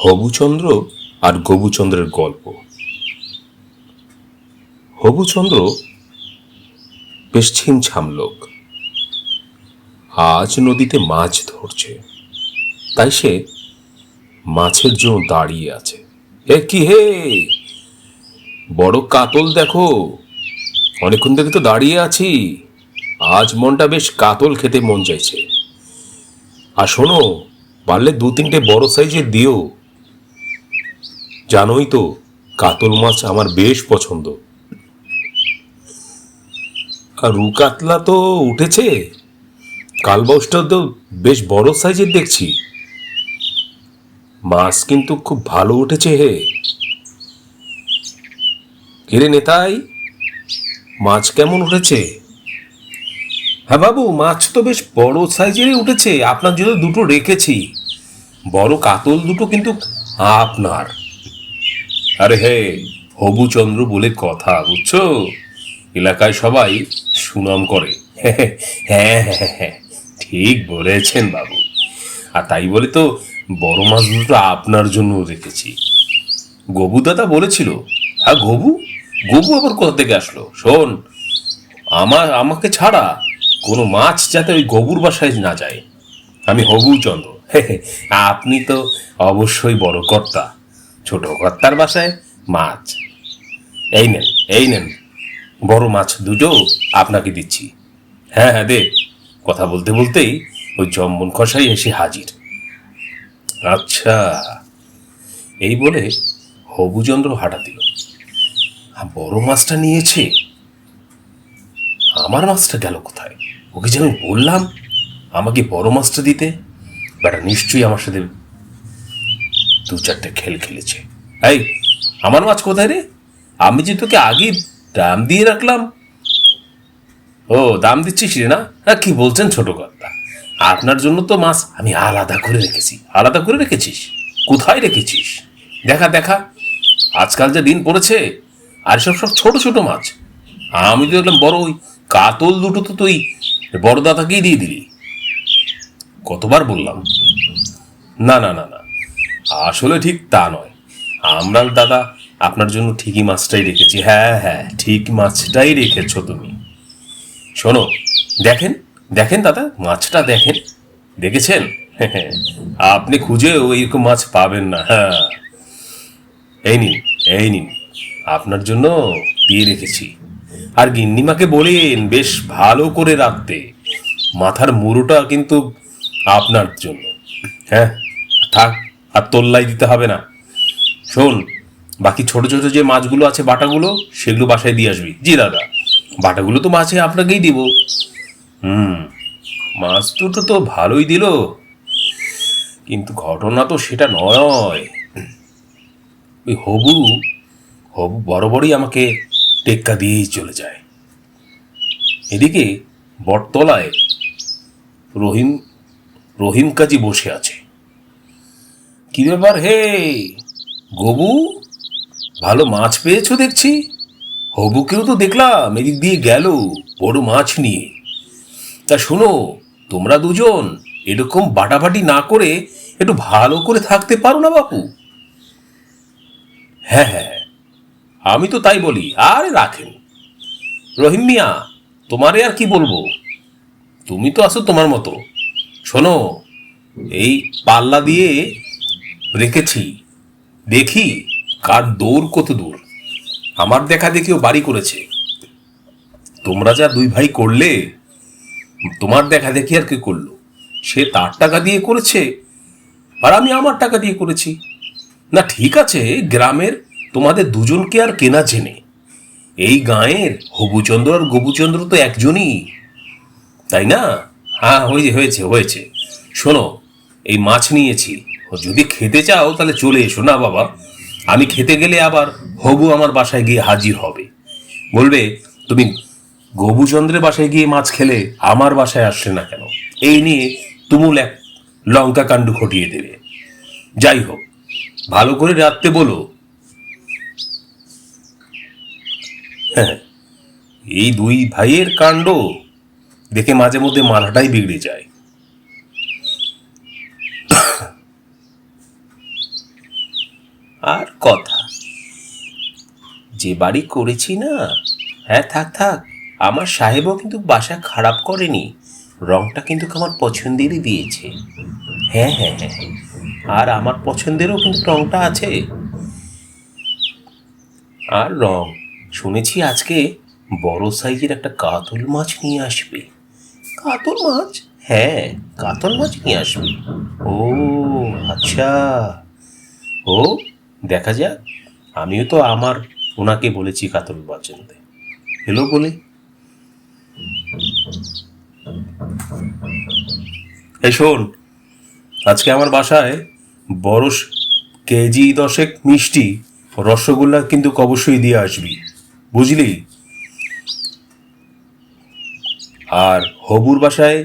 হবুচন্দ্র আর গবুচন্দ্রের গল্প। হবুচন্দ্র বেশ ছিমছাম লোক। আজ নদীতে মাছ ধরছে, তাই সে মাছের জন্য দাঁড়িয়ে আছে। এ কি হে, বড় কাতল দেখো, অনেকক্ষণ থেকে তো দাঁড়িয়ে আছি, আজ মনটা বেশ কাতল খেতে মন চাইছে। আর শোনো, পারলে 2-3টে বড় সাইজের দিও, জানোই তো কাতল মাছ আমার বেশ পছন্দ। আর রু কাতলা তো উঠেছে, কালবাউসটা তো বেশ বড় সাইজের দেখছি, মাছ কিন্তু খুব ভালো উঠেছে হে। কিরে নেতাই, মাছ কেমন উঠেছে? হ্যাঁ বাবু, মাছ তো বেশ বড় সাইজেরই উঠেছে, আপনার জন্য দুটো রেখেছি, বড় কাতল দুটো কিন্তু আপনার। আরে হে, হবুচন্দ্র বলে কথা, বুঝছো, এলাকায় সবাই সুনাম করে। হ্যাঁ হ্যাঁ হ্যাঁ, ঠিক বলেছেন বাবু। আর তাই বলে তো বড় মাছ দুটো আপনার জন্য রেখেছি। গবু দাদা বলেছিল। হ্যাঁ, গবু গবু আবার কোথা থেকে আসলো? শোন, আমাকে ছাড়া কোনো মাছ যাতে ওই গবুর বাসায় না যায়। আমি হবুচন্দ্র। আপনি তো অবশ্যই বড় কর্তা, ছোট কর্তার বাসায় মাছ। এই নেন, এই নেন, বড় মাছ দুটো আপনাকে দিচ্ছি। হ্যাঁ হ্যাঁ, দে। কথা বলতে বলতেই ওই জম্মন কষাই এসে হাজির। আচ্ছা, এই বলে হবুচন্দ্র হাঁটা দিল। বড় মাছটা নিয়েছে, আমার মাছটা গেল কোথায়? ওকে যে আমি বললাম আমাকে বড় মাছটা দিতে, বেটা নিশ্চয়ই আমার সাথে 2-4টে খেল খেলেছে। এই, আমার মাছ কোথায় রে? আমি যে তোকে আগে দাম দিয়ে রাখলাম। ও, দাম দিচ্ছিস রে না? হ্যাঁ, কি বলছেন ছোট কর্তা, আপনার জন্য তো মাছ আমি আলাদা করে রেখেছি। আলাদা করে রেখেছিস? কোথায় রেখেছিস? দেখা দেখা, আজকাল যে দিন পড়েছে, আর সব সব ছোট ছোট মাছ। আমি তো দেখলাম বড় ওই কাতল দুটো তো তুই বড় দাদাকেই দিয়ে দিলি। কতবার বললাম, না না না না, আসলে ঠিক তা নয়। আমরা দাদা আপনার জন্য ঠিকই মাছটাই রেখেছি। হ্যাঁ হ্যাঁ, ঠিক মাছটাই রেখেছো তুমি। শোনো, দেখেন দেখেন দাদা, মাছটা দেখেন। দেখেছেন? আপনি খুঁজেও এইরকম মাছ পাবেন না। হ্যাঁ, এই নিন, এই নিন, আপনার জন্য দিয়ে রেখেছি। আর গিন্নিমাকে বলেন বেশ ভালো করে রাখতে, মাথার মুড়োটা কিন্তু আপনার জন্য। হ্যাঁ, থাক, আর তোল্লাই দিতে হবে না। শোন, বাকি ছোট ছোট যে মাছগুলো আছে, বাটাগুলো, সেগুলো বাসায় দিয়ে আসবি। জি দাদা, বাটাগুলো তো মাছে আপনাকেই দিব। মাছ দুটো তো ভালোই দিল, কিন্তু ঘটনা তো সেটা নয়। ওই হবু হবু বরাবরই আমাকে টেক্কা দিয়েই চলে যায়। এদিকে বটতলায় রহিম রহিম কাজী বসে আছে। কি ব্যাপার হে গবু, ভালো মাছ পেয়েছো দেখছি। হবুকেও তো দেখলাম এদিক দিয়ে গেল বড় মাছ নিয়ে। তা শোনো, তোমরা দুজন এরকম বাটাবাটি না করে একটু ভালো করে থাকতে পারো না বাপু? হ্যাঁ হ্যাঁ, আমি তো তাই বলি। আরে রাখেন রহিম মিয়া, তোমারে আর কি বলবো, তুমি তো আছো তোমার মতো। শোনো, এই পাল্লা দিয়ে রেখেছি, দেখি কার দৌড় কত দূর। আমার দেখা দেখিও বাড়ি করেছে, তোমরা যা দুই ভাই করলে, তোমার দেখা দেখি আর কি করলো? সে তার টাকা দিয়ে করেছে, আর আমি আমার টাকা দিয়ে করেছি। না ঠিক আছে, গ্রামের তোমাদের দুজনকে আর কেনা চেনে, এই গাঁয়ের হবুচন্দ্র আর গবুচন্দ্র তো একজনই, তাই না? হ্যাঁ, হয়েছে হয়েছে। শোনো, এই মাছ নিয়েছি, যদি খেতে চাও তাহলে চলে এসো। না বাবা, আমি খেতে গেলে আবার হবু আমার বাসায় গিয়ে হাজির হবে, বলবে তুমি গবুচন্দ্রের বাসায় গিয়ে মাছ খেলে, আমার বাসায় আসলে না কেন? এই নিয়ে তুমুল এক লঙ্কা কাণ্ড ঘটিয়ে দেবে। যাই হোক, ভালো করে রাখতে বলো। হ্যাঁ, এই দুই ভাইয়ের কাণ্ড দেখে মাঝে মধ্যে মাথাটাই বিগড়ে যায়। যে বাড়ি করেছি না, হ্যাঁ থাক থাক, আমার সাহেবও কিন্তু বাসা খারাপ করেনি, রংটা কিন্তু আমার পছন্দেরই দিয়েছে। হ্যাঁ হ্যাঁ হ্যাঁ হ্যাঁ, আর আমার পছন্দেরও কিন্তু রংটা আছে। আর রং, শুনেছি আজকে বড় সাইজের একটা কাতল মাছ নিয়ে আসবে। কাতল মাছ? হ্যাঁ, কাতল মাছ নিয়ে আসবে। ও আচ্ছা। ও, দেখা যাক। আমিও তো আমার ওনাকে বলেছি কাতল মাছ আনতে, এলো বলে। এই শোন, আজকে আমার বাসায় বড় কেজি 10 মিষ্টি রসগোল্লা কিন্তু অবশ্যই দিয়ে আসবি, বুঝলি? আর হবুর বাসায়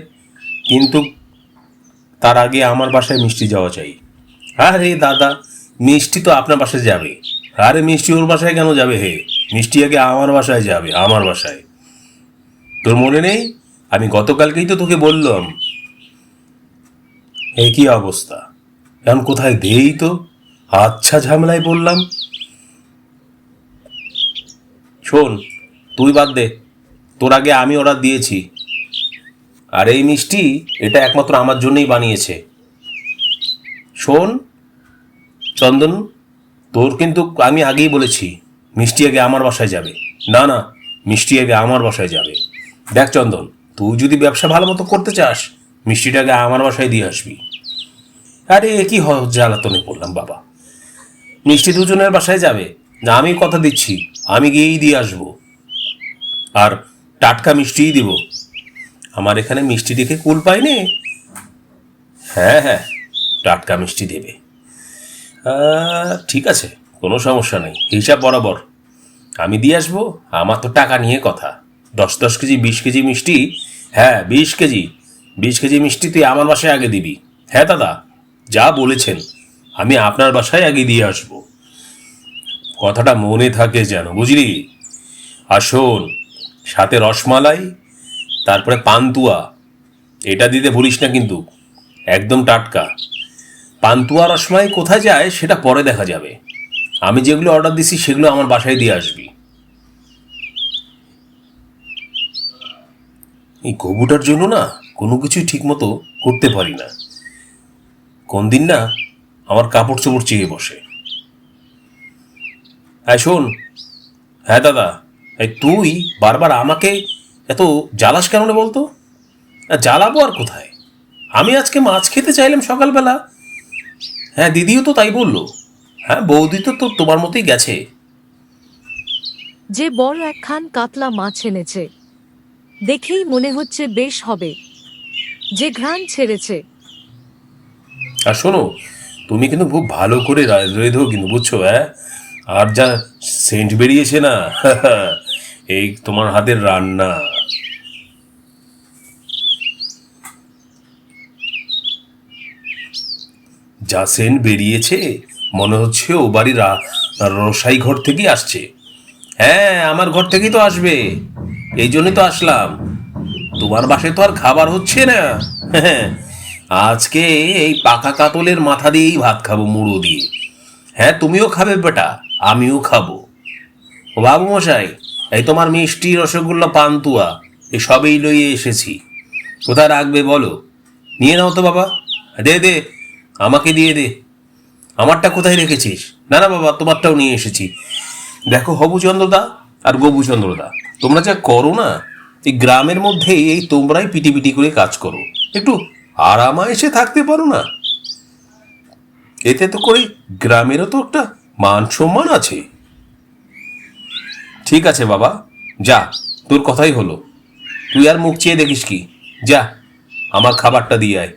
কিন্তু তার আগে আমার বাসায় মিষ্টি যাওয়া চাই। আরে দাদা, মিষ্টি তো আপনার বাসায় যাবে। আরে মিষ্টি ওর বাসায় কেন যাবে হে? মিষ্টি আগে আমার বাসায় যাবে, আমার বাসায়। তোর মনে নেই? আমি গতকালকেই তো তোকে বললাম। এ কি অবস্থা, এখন কোথায় দেই তো? আচ্ছা, ঝামেলায় বললাম। শোন, তুই বাদ দে, তোর আগে আমি অর্ডার দিয়েছি। আর এই মিষ্টি এটা একমাত্র আমার জন্যই বানিয়েছে। শোন চন্দন, তোর কিন্তু আমি আগেই বলেছি মিষ্টি আগে আমার বাসায় যাবে। না না, মিষ্টি আগে আমার বাসায় যাবে। দেখ চন্দন, তুই যদি ব্যবসা ভালো মতো করতে চাস, মিষ্টিটাকে আমার বাসায় দিয়ে আসবি। আরে এ কি জ্বালাতনে করলাম বাবা, মিষ্টি দুজনের বাসায় যাবে। না, আমি কথা দিচ্ছি, আমি গিয়েই দিয়ে আসবো। আর টাটকা মিষ্টিই দিব, আমার এখানে মিষ্টি দেখে কুল পাইনি। হ্যাঁ হ্যাঁ, টাটকা মিষ্টি দেবে। ঠিক আছে, কোনো সমস্যা নেই, হিসাব বরাবর আমি দিয়ে আসবো। আমার তো টাকা নিয়ে কথা। 10 কেজি 20 কেজি মিষ্টি, হ্যাঁ 20 কেজি মিষ্টি তুই আমার বাসায় আগে দিবি। হ্যাঁ দাদা, যা বলেছেন আমি আপনার বাসায় আগে দিয়ে আসবো, কথাটা মনে থাকে যেন, বুঝলি? আর শোন, সাথে রসমালাই, তারপরে পান্তুয়া, এটা দিতে ভুলিস না কিন্তু, একদম টাটকা। পান্তুয়া রসমালাই কোথায় যায় সেটা পরে দেখা যাবে, আমি যেগুলো অর্ডার দিছি সেগুলো আমার বাসায় দিয়ে আসবি। এই গবুটার জন্য না কোনো কিছুই ঠিক মতো করতে পারি না, কোন দিন না আমার কাপড় চোপড় চেয়ে বসে। হ্যাঁ শোন, হ্যাঁ দাদা, এই তুই বারবার আমাকে এত জ্বালাস কেন রে বলতো? জ্বালাবো আর কোথায়, আমি আজকে মাছ খেতে চাইলাম সকালবেলা। হ্যাঁ দিদিও তো তাই বললো। হ্যাঁ বৌদি তো তোমার মতোই গেছে। যে বড় একখান কাতলা মাছ এনেছে, দেখেই মনে হচ্ছে বেশ হবে, যে ঘ্রাণ ছেড়েছে। আর শোনো, তুমি কিন্তু খুব ভালো করে রেঁধো কিন্তু, বুঝছো? হ্যাঁ, আর যা সেন্ট বেরিয়েছে না এই তোমার হাতের রান্না। যা সেন্ট বেরিয়েছে, মনে হচ্ছে ও বাড়ির রসাই ঘর থেকেই আসছে। হ্যাঁ, আমার ঘর থেকেই তো আসবে, এই জন্যই তো আসলাম। তোমার বাসায় তো আর খাবার হচ্ছে না। হ্যাঁ, আজকে এই পাকা কাতলের মাথা দিয়েই ভাত খাবো, মুড়ো দিয়ে। হ্যাঁ, তুমিও খাবে বেটা, আমিও খাবো। ও বাবু মশাই, এই তোমার মিষ্টি রসগোল্লা পান্তুয়া এই সবেই লইয়ে এসেছি, কোথায় রাখবে বলো? নিয়ে নাও তো বাবা, দে দে, আমাকে দিয়ে দে। আমারটা কোথায় রেখেছিস? না না বাবা, তোমারটাও নিয়ে এসেছি। দেখো হবুচন্দ্রদা আর গবুচন্দ্রদা, তোমরা যা করো না, এই গ্রামের মধ্যে এই তোমরাই পিটি পিটি করে কাজ করো, একটু আরামায়েসে থাকতে পারো না? এতে তো করে গ্রামেরও তো একটা মান সম্মান আছে। ঠিক আছে বাবা, যা, তোর কথাই হলো, তুই আর মুখ চেয়ে দেখিস কি? যা, আমার খাবারটা দিয়ে আয়।